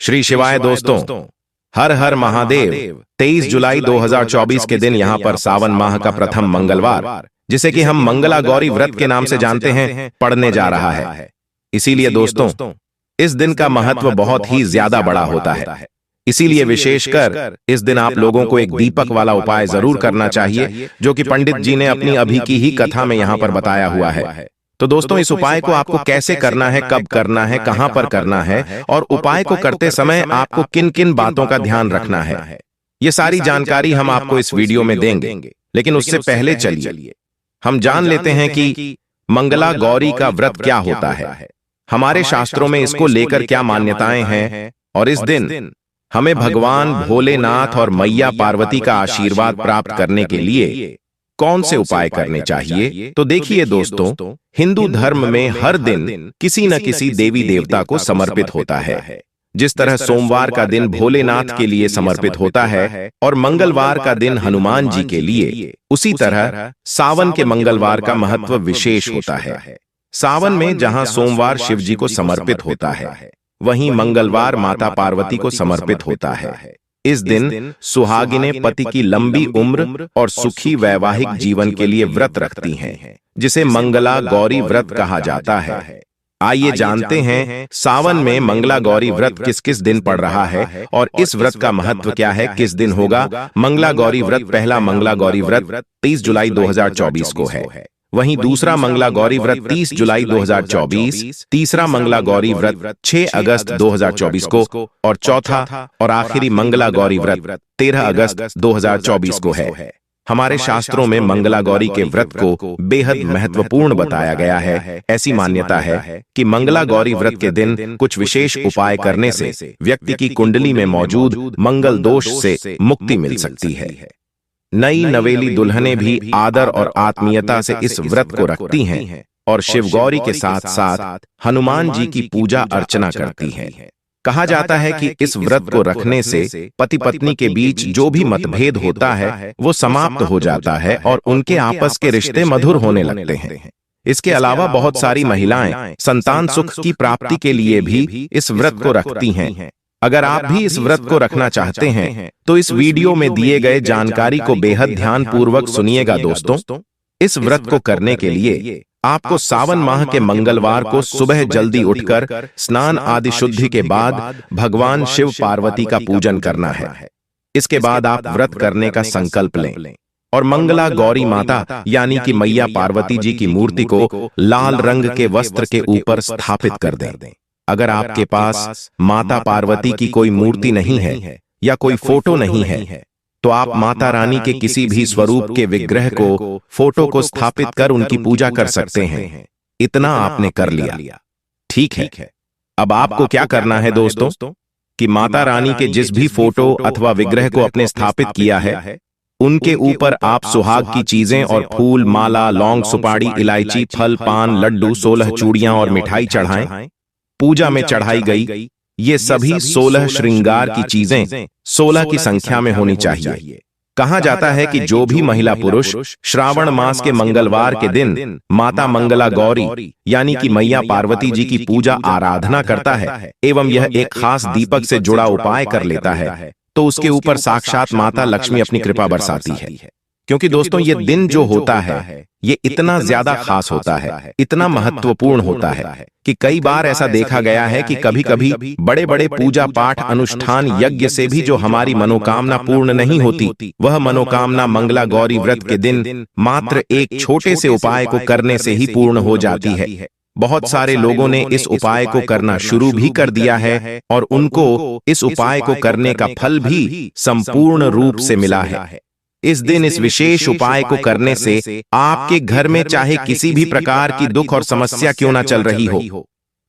श्री शिवाय दोस्तों, हर हर महादेव। 23 जुलाई 2024 के दिन यहाँ पर सावन माह का प्रथम मंगलवार, जिसे कि हम मंगला गौरी व्रत के नाम से जानते हैं, पड़ने जा रहा है। इसीलिए दोस्तों, इस दिन का महत्व बहुत ही ज्यादा बड़ा होता है। इसीलिए विशेषकर इस दिन आप लोगों को एक दीपक वाला उपाय जरूर करना चाहिए, जो कि पंडित जी ने अपनी अभी की ही कथा में यहाँ पर बताया हुआ है। तो दोस्तों, इस उपाय को आपको कैसे करना है, कब करना है, कहां पर करना है और उपाय को करते समय आपको किन किन बातों का ध्यान रखना है, ये सारी जानकारी हम आपको इस वीडियो में देंगे। लेकिन उससे पहले चलिए हम जान लेते हैं कि मंगला गौरी का व्रत क्या होता है, हमारे शास्त्रों में इसको लेकर क्या मान्यताएं हैं, और इस दिन हमें भगवान भोलेनाथ और मैया पार्वती का आशीर्वाद प्राप्त करने के लिए कौन से उपाय करने चाहिए। तो देखिए दोस्तों, हिंदू धर्म में हर दिन किसी न किसी देवी देवता को समर्पित होता है। जिस तरह सोमवार का दिन भोलेनाथ के लिए समर्पित होता है और मंगलवार का दिन हनुमान जी के लिए, उसी तरह सावन के मंगलवार का महत्व विशेष होता है। सावन में जहां सोमवार शिव जी को समर्पित होता है, वहीं मंगलवार माता पार्वती को समर्पित होता है। इस दिन सुहागिनें पति की लंबी उम्र और सुखी वैवाहिक जीवन के लिए व्रत रखती हैं, जिसे मंगला गौरी व्रत कहा जाता है। आइए जानते हैं सावन में मंगला गौरी व्रत किस किस दिन पड़ रहा है और इस व्रत का महत्व क्या है, किस दिन होगा मंगला गौरी व्रत। पहला मंगला गौरी व्रत 23 जुलाई 2024 को है, वहीं दूसरा मंगला गौरी व्रत 30 जुलाई 2024, तीसरा मंगला गौरी व्रत 6 अगस्त 2024 को और चौथा और आखिरी मंगला गौरी व्रत 13 अगस्त 2024 को है। हमारे शास्त्रों में मंगला गौरी के व्रत को बेहद महत्वपूर्ण बताया गया है। ऐसी मान्यता है कि मंगला गौरी व्रत के दिन कुछ विशेष उपाय करने से व्यक्ति की कुंडली में मौजूद मंगल दोष से मुक्ति मिल सकती है। नई नवेली दुल्हनें भी आदर और आत्मीयता से इस व्रत को रखती हैं और शिव गौरी के साथ साथ हनुमान जी की पूजा अर्चना करती हैं। कहा जाता है कि इस व्रत को रखने से पति पत्नी के बीच जो भी मतभेद होता है वो समाप्त हो जाता है और उनके आपस के रिश्ते मधुर होने लगते हैं। इसके अलावा बहुत सारी महिलाएं संतान सुख की प्राप्ति के लिए भी इस व्रत को रखती हैं। अगर आप भी इस व्रत को रखना चाहते हैं तो इस वीडियो में दिए गए जानकारी को बेहद ध्यान पूर्वक सुनिएगा दोस्तों। इस व्रत को करने के लिए आपको सावन माह के मंगलवार को सुबह जल्दी उठकर स्नान आदि शुद्धि के बाद भगवान शिव पार्वती का पूजन करना है। इसके बाद आप व्रत करने का संकल्प लें और मंगला गौरी माता यानी कि मैया पार्वती जी की मूर्ति को लाल रंग के वस्त्र के ऊपर स्थापित कर दें। अगर आपके पास माता पार्वती की कोई मूर्ति नहीं है या कोई फोटो नहीं है, तो आप माता रानी के किसी भी स्वरूप के विग्रह को, फोटो को स्थापित कर उनकी पूजा कर सकते हैं। इतना आपने कर लिया, ठीक है। अब आपको क्या करना है दोस्तों कि माता रानी के जिस भी फोटो अथवा विग्रह को आपने स्थापित किया है, उनके ऊपर आप सुहाग की चीजें और फूल, माला, लौंग, सुपारी, इलायची, फल, पान, लड्डू, 16 चूड़ियां और मिठाई चढ़ाएं। पूजा में चढ़ाई गई ये सभी 16 श्रृंगार की चीजें 16 की संख्या में होनी चाहिए। कहा जाता है कि जो भी महिला पुरुष श्रावण मास के मंगलवार के दिन माता मंगला गौरी यानी कि मैया पार्वती जी की पूजा आराधना करता है एवं यह एक खास दीपक से जुड़ा उपाय कर लेता है, तो उसके ऊपर साक्षात माता लक्ष्मी अपनी कृपा बरसाती है। क्योंकि दोस्तों, ये दिन जो होता है ये इतना ज्यादा खास होता है, इतना महत्वपूर्ण होता है कि कई बार ऐसा देखा गया है कि कभी कभी बड़े बड़े पूजा पाठ, अनुष्ठान, यज्ञ से भी जो हमारी मनोकामना पूर्ण नहीं होती, वह मनोकामना मंगला गौरी व्रत के दिन मात्र एक छोटे से उपाय को करने से ही पूर्ण हो जाती है। बहुत सारे लोगों ने इस उपाय को करना शुरू भी कर दिया है और उनको इस उपाय को करने का फल भी संपूर्ण रूप से मिला है। इस दिन इस विशेष उपाय को करने से आपके घर में चाहे किसी भी प्रकार की दुख और समस्या क्यों ना चल रही हो,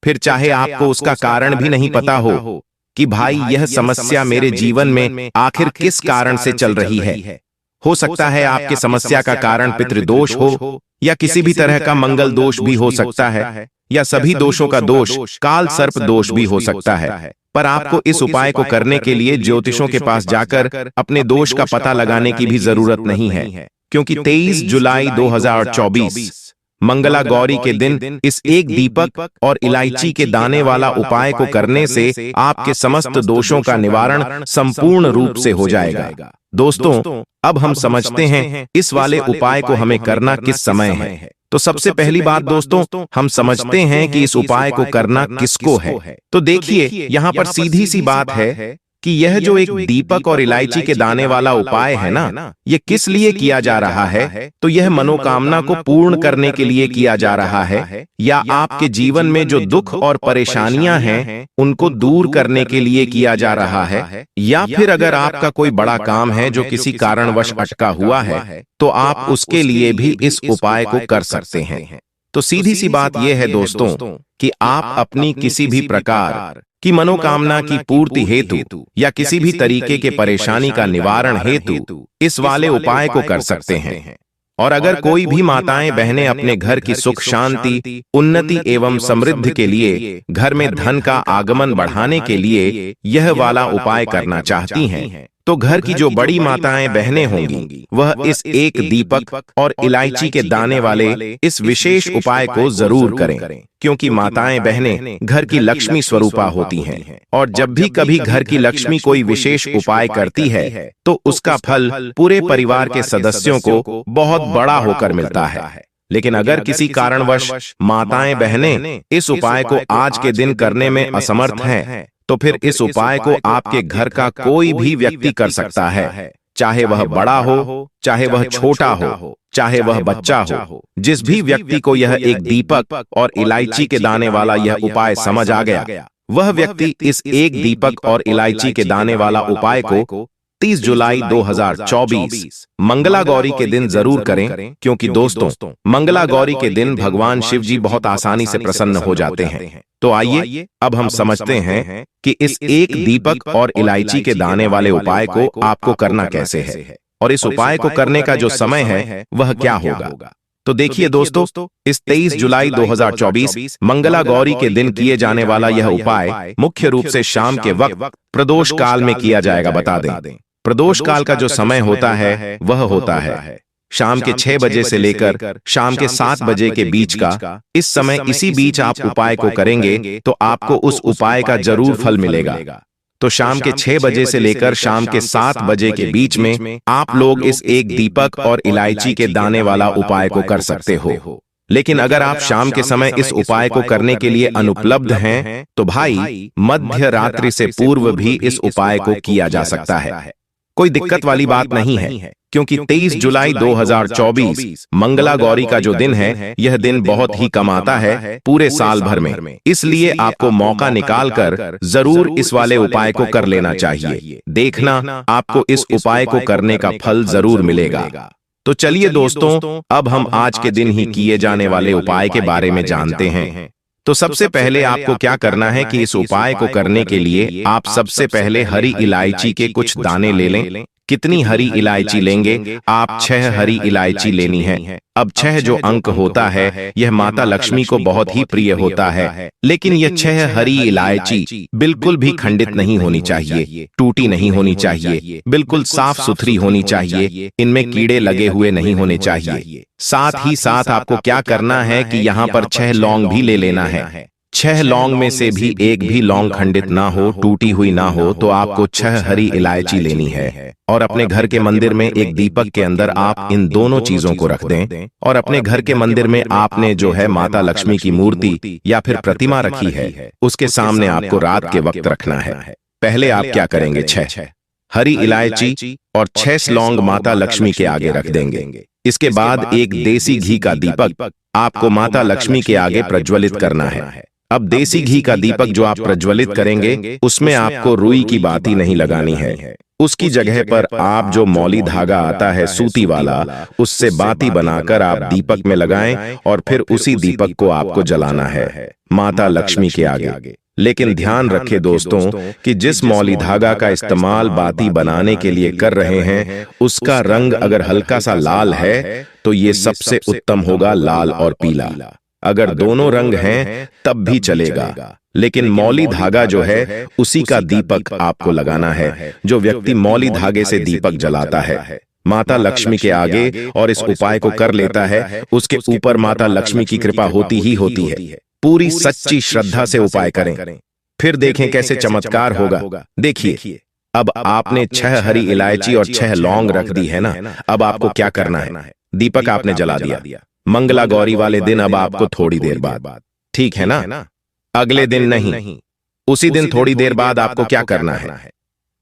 फिर चाहे आपको उसका कारण भी नहीं पता हो कि भाई यह समस्या मेरे जीवन में आखिर किस कारण से चल रही है। हो सकता है आपके समस्या का कारण पितृदोष हो या किसी भी तरह का मंगल दोष भी हो सकता है या सभी दोषों का दोष काल सर्प दोष भी हो सकता है। पर आपको इस उपाय को करने के लिए ज्योतिषों के पास जाकर अपने दोष का पता लगाने की भी जरूरत नहीं है, क्योंकि 23 जुलाई 2024 मंगला गौरी के दिन इस एक दीपक और इलायची के दाने वाला उपाय को करने से आपके समस्त दोषों का निवारण संपूर्ण रूप से हो जाएगा। दोस्तों, अब हम समझते हैं इस वाले उपाय को हमें करना किस समय है। तो सबसे पहली बात दोस्तों, हम समझते हैं कि इस उपाय को करना किसको है। तो देखिए, यहाँ पर सीधी सी बात है कि यह जो एक दीपक और इलायची के दाने वाला उपाय है ना, ये किस लिए किया जा रहा है। तो यह मनोकामना को पूर्ण करने के लिए किया जा रहा है, या आपके जीवन में जो दुख और परेशानियां हैं उनको दूर करने के लिए किया जा रहा है, या फिर अगर आपका कोई बड़ा काम है जो किसी कारणवश अटका हुआ है तो आप उसके लिए भी इस उपाय को कर सकते हैं। तो सीधी सी बात यह है दोस्तों कि आप अपनी किसी भी प्रकार की मनोकामना की पूर्ति हेतु या किसी भी तरीके के परेशानी का निवारण हेतु इस वाले उपाय को कर सकते हैं। और अगर कोई भी माताएं बहनें अपने घर की सुख शांति, उन्नति एवं समृद्धि के लिए, घर में धन का आगमन बढ़ाने के लिए यह वाला उपाय करना चाहती हैं, तो घर की जो बड़ी माताएं बहनें होंगी वह इस एक दीपक और इलायची के दाने वाले इस विशेष उपाय को जरूर करें, क्योंकि माताएं बहनें घर की लक्ष्मी स्वरूपा होती हैं, और जब भी कभी घर की लक्ष्मी कोई विशेष उपाय करती है तो उसका फल पूरे परिवार के सदस्यों को बहुत बड़ा होकर मिलता है। लेकिन अगर किसी कारणवश माताएं बहनें इस उपाय को आज के दिन करने में असमर्थ हैं, तो फिर इस उपाय को आपके घर का कोई भी व्यक्ति कर सकता है, चाहे वह बड़ा हो, चाहे वह छोटा हो, चाहे वह बच्चा हो। जिस भी व्यक्ति को यह एक दीपक और इलायची के दाने वाला यह उपाय समझ आ गया, वह व्यक्ति इस एक दीपक और इलायची के दाने वाला उपाय को 30 जुलाई 2024 मंगला गौरी के दिन जरूर करें, क्योंकि दोस्तों, मंगला गौरी के दिन भगवान शिव जी बहुत आसानी से प्रसन्न हो जाते हैं। तो आइए अब हम समझते हैं कि इस एक दीपक और इलायची के दाने वाले उपाय को आपको करना कैसे है, और इस उपाय को करने का जो समय है वह क्या होगा। तो देखिए दोस्तों, इस 23 जुलाई 2024 मंगला गौरी के दिन किए जाने वाला यह उपाय मुख्य रूप से शाम के वक्त प्रदोष काल में किया जाएगा। बता दें, प्रदोष काल का जो समय होता है वह होता है शाम के 6 बजे से लेकर शाम के 7 बजे के बीच का। इस समय इसी बीच आप उपाय को करेंगे तो आपको उस उपाय का जरूर फल मिलेगा। तो शाम के 6 बजे से लेकर शाम के 7 बजे के बीच में आप लोग इस एक दीपक और इलायची के दाने वाला उपाय को कर सकते हो। लेकिन अगर आप शाम के समय इस उपाय को करने के लिए अनुपलब्ध हैं, तो भाई मध्य रात्रि से पूर्व भी इस उपाय को किया जा सकता है। कोई दिक्कत वाली बात नहीं है, क्योंकि 23 जुलाई 2024 मंगला गौरी का जो दिन है, यह दिन बहुत ही कम आता है पूरे साल भर में। इसलिए आपको मौका निकालकर जरूर इस वाले उपाय को कर लेना चाहिए। देखना, आपको इस उपाय को करने का फल जरूर मिलेगा। तो चलिए दोस्तों, अब हम आज के दिन ही किए जाने वाले उपाय के बारे में जानते हैं। तो सबसे पहले आपको क्या करना है कि इस उपाय को करने के लिए आप सबसे पहले हरी इलायची के कुछ दाने ले लें। कितनी हरी इलायची लेंगे आप? 6 हरी इलायची लेनी है। अब 6 जो अंक होता है यह माता लक्ष्मी को बहुत ही प्रिय होता है, लेकिन यह 6 हरी इलायची बिल्कुल भी खंडित नहीं होनी चाहिए, टूटी नहीं होनी चाहिए, बिल्कुल साफ सुथरी होनी चाहिए, इनमें कीड़े लगे हुए नहीं होने चाहिए। साथ ही साथ आपको क्या करना है कि यहाँ पर 6 लौंग भी ले लेना है। 6 लौंग में से भी एक भी लौंग खंडित ना हो, टूटी हुई ना हो, तो आपको 6 हरी इलायची लेनी है। और अपने घर के मंदिर में एक दीपक के अंदर आप इन दोनों चीजों को रख दें। और अपने घर के मंदिर में आपने जो है माता लक्ष्मी की मूर्ति या फिर प्रतिमा रखी है, उसके सामने आपको रात के वक्त रखना है। पहले आप क्या करेंगे, 6 हरी इलायची और 6 लौंग माता लक्ष्मी के आगे रख देंगे। इसके बाद एक देसी घी का दीपक आपको माता लक्ष्मी के आगे प्रज्वलित करना है। अब देसी घी का दीपक जो आप प्रज्वलित करेंगे, उसमें आपको रुई की बाती नहीं लगानी है। उसकी जगह पर आप जो मौली धागा आता है सूती वाला, उससे बाती बनाकर आप दीपक में लगाएं और फिर उसी दीपक को आपको जलाना है माता लक्ष्मी के आगे। लेकिन ध्यान रखें दोस्तों कि जिस मौली धागा का इस्तेमाल बाती बनाने के लिए कर रहे हैं, उसका रंग अगर हल्का सा लाल है तो ये सबसे उत्तम होगा, लाल और पीला। अगर दोनों रंग हैं तब भी चलेगा, लेकिन मौली धागा जो है उसी का दीपक आपको लगाना है। जो व्यक्ति मौली धागे से दीपक जलाता है माता लक्ष्मी के आगे और इस उपाय को कर लेता है, उसके ऊपर माता लक्ष्मी की कृपा होती ही होती है। पूरी सच्ची श्रद्धा से उपाय करें, फिर देखें कैसे चमत्कार होगा। देखिए, अब आपने 6 हरी इलायची और 6 लौंग रख दी है ना। अब आपको क्या करना है, दीपक आपने जला दिया। मंगला गौरी वाले दिन अब आपको थोड़ी देर बाद, ठीक है ना, अगले दिन नहीं, उसी दिन थोड़ी देर बाद आपको क्या करना है,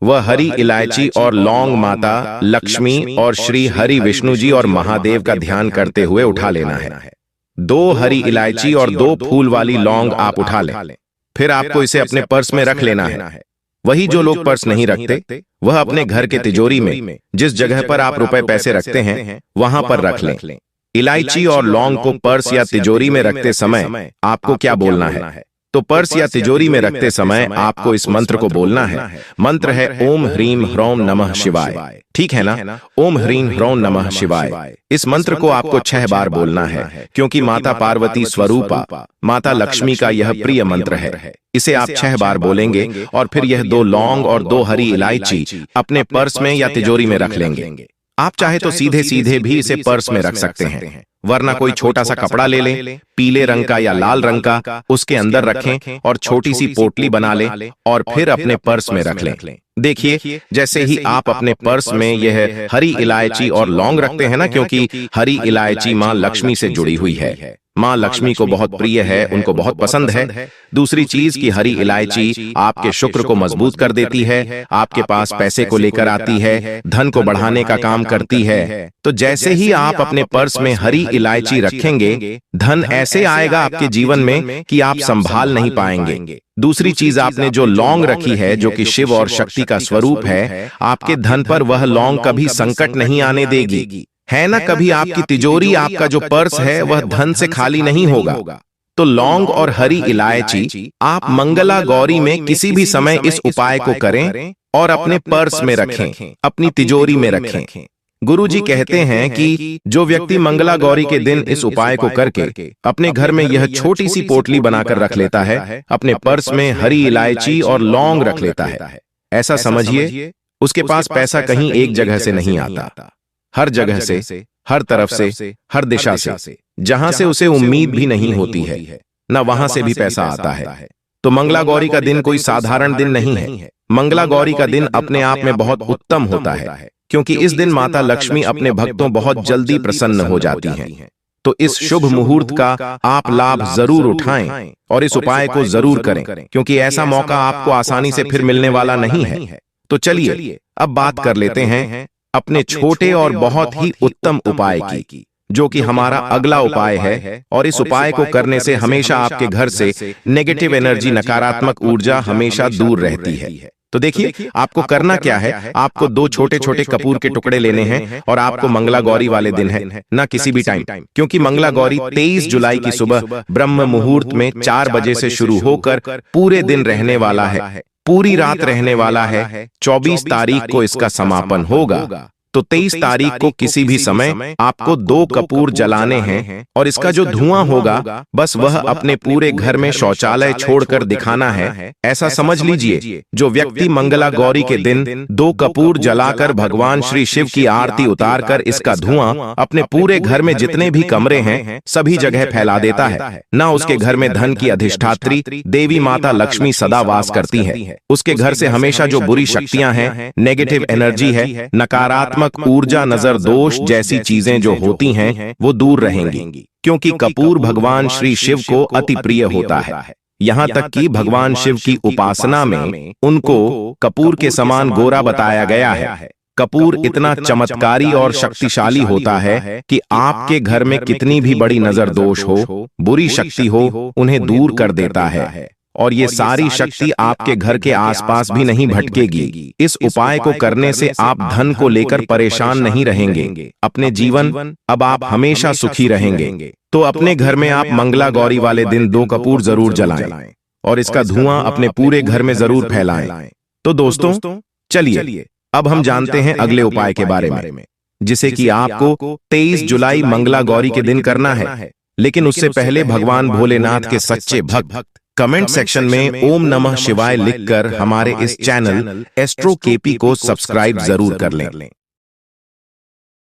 वह हरी इलायची और लौंग माता लक्ष्मी और श्री हरि विष्णु जी और महादेव का ध्यान करते हुए उठा लेना है। 2 हरी इलायची और 2 फूल वाली लौंग आप उठा लें, फिर आपको इसे अपने पर्स में रख लेना है। वही जो लोग पर्स नहीं रखते, वह अपने घर के तिजोरी में जिस जगह पर आप रुपए पैसे रखते हैं वहां पर रख लें। इलायची और लौंग को पर्स या तिजोरी में रखते समय आपको क्या बोलना है, तो पर्स या तिजोरी में रखते समय आपको इस मंत्र को बोलना है। मंत्र है ओम ह्रीम ह्रौम नमः शिवाय, ठीक है ना, ओम ह्रीम ह्रौम नमः शिवाय। इस मंत्र को आपको 6 बार बोलना है, क्योंकि माता पार्वती स्वरूपा माता लक्ष्मी का यह प्रिय मंत्र है। इसे आप 6 बार बोलेंगे और फिर यह 2 लौंग और 2 हरी इलायची अपने पर्स में या तिजोरी में रख लेंगे। आप चाहे तो सीधे सीधे भी इसे पर्स में रख सकते हैं, वरना कोई छोटा सा कपड़ा ले लें, पीले रंग का या लाल रंग का, उसके अंदर रखें और छोटी सी पोटली बना लें और फिर अपने पर्स में रख लें। देखिए, जैसे ही आप अपने पर्स में यह हरी इलायची और लौंग रखते हैं ना, क्योंकि हरी इलायची माँ लक्ष्मी से जुड़ी हुई है, माँ लक्ष्मी को बहुत प्रिय है, उनको बहुत पसंद है। दूसरी चीज की हरी इलायची आपके शुक्र को मजबूत कर देती है, आपके पास पैसे को लेकर आती है, धन को बढ़ाने का काम करती है। तो जैसे ही आप अपने पर्स में हरी इलायची रखेंगे, धन ऐसे आएगा आपके जीवन में कि आप संभाल नहीं पाएंगे। दूसरी चीज, आपने जो लौंग रखी है जो कि शिव और शक्ति का स्वरूप है, आपके धन पर वह लौंग कभी संकट नहीं आने देगी, है ना। कभी आपकी तिजोरी, आपका जो पर्स है वह धन से खाली नहीं होगा। तो लौंग और हरी इलायची आप मंगला गौरी में किसी भी समय इस उपाय को करें और अपने पर्स में रखें, अपनी तिजोरी में रखें। गुरुजी कहते हैं कि जो व्यक्ति मंगला गौरी के दिन इस उपाय को करके अपने घर में यह छोटी सी पोटली बनाकर रख लेता है, अपने पर्स में हरी इलायची और लौंग रख लेता है, ऐसा समझिए उसके पास पैसा कहीं एक जगह से नहीं आता, हर जगह से, हर तरफ से, हर दिशा से, जहां से उसे उम्मीद भी नहीं होती है, न वहां से भी पैसा आता है। तो मंगला गौरी का दिन कोई साधारण दिन नहीं है। मंगला गौरी का दिन अपने आप में बहुत उत्तम होता है, क्योंकि इस दिन माता लक्ष्मी अपने भक्तों बहुत जल्दी प्रसन्न हो जाती हैं। तो इस शुभ मुहूर्त का आप लाभ जरूर उठाएं और इस उपाय को जरूर करें, क्योंकि ऐसा मौका आपको आसानी से फिर मिलने वाला नहीं है। तो चलिए अब बात कर लेते हैं अपने छोटे और बहुत ही उत्तम उपाय की, जो कि हमारा अगला उपाय है। और इस उपाय को करने से हमेशा आपके घर से नेगेटिव एनर्जी, नकारात्मक ऊर्जा हमेशा दूर रहती है। तो देखिए, आपको करना क्या है, आपको 2 छोटे छोटे कपूर के टुकड़े लेने हैं और आपको मंगला गौरी वाले दिन है ना, किसी भी टाइम, क्योंकि मंगला गौरी 23 जुलाई की सुबह ब्रह्म मुहूर्त में 4 बजे से शुरू होकर पूरे दिन रहने वाला है, पूरी रात रहने वाला है। 24 तारीख को इसका समापन होगा। तो 23 तारीख को किसी भी समय आपको 2 कपूर जलाने हैं और इसका जो धुआं होगा, बस वह अपने पूरे घर में शौचालय छोड़कर दिखाना है। ऐसा समझ लीजिए, जो व्यक्ति मंगला गौरी के दिन 2 कपूर जलाकर भगवान श्री शिव की आरती उतारकर इसका धुआं अपने पूरे घर में जितने भी कमरे हैं सभी जगह फैला देता है, ना उसके घर में धन की अधिष्ठात्री देवी माता लक्ष्मी सदा वास करती है। उसके घर से हमेशा जो बुरी शक्तियां हैं, नेगेटिव एनर्जी है, नकारात्मक ऊर्जा, नजर दोष जैसी चीजें जो होती हैं वो दूर रहेंगी, क्योंकि कपूर भगवान श्री शिव को अति प्रिय होता है। यहाँ तक कि भगवान शिव की उपासना में उनको कपूर के समान गोरा बताया गया है। कपूर इतना चमत्कारी और शक्तिशाली होता है कि आपके घर में कितनी भी बड़ी नजर दोष हो, बुरी शक्ति हो, उन्हें दूर कर देता है और ये सारी शक्ति आपके घर के आसपास भी नहीं भटकेगी। इस उपाय को करने से आप धन को लेकर परेशान नहीं रहेंगे, अपने जीवन अब आप हमेशा सुखी रहेंगे। तो अपने घर में आप मंगला गौरी वाले दिन 2 कपूर जरूर जलाएं और इसका धुआं अपने पूरे घर में जरूर फैलाएं। तो दोस्तों चलिए अब हम जानते हैं अगले उपाय के बारे में, जिसे कि आपको 23 जुलाई मंगला गौरी के दिन करना है। लेकिन उससे पहले भगवान भोलेनाथ के सच्चे भक्त कमेंट सेक्शन में ओम नमः शिवाय लिखकर हमारे इस चैनल एस्ट्रो केपी को सब्सक्राइब जरूर कर लें।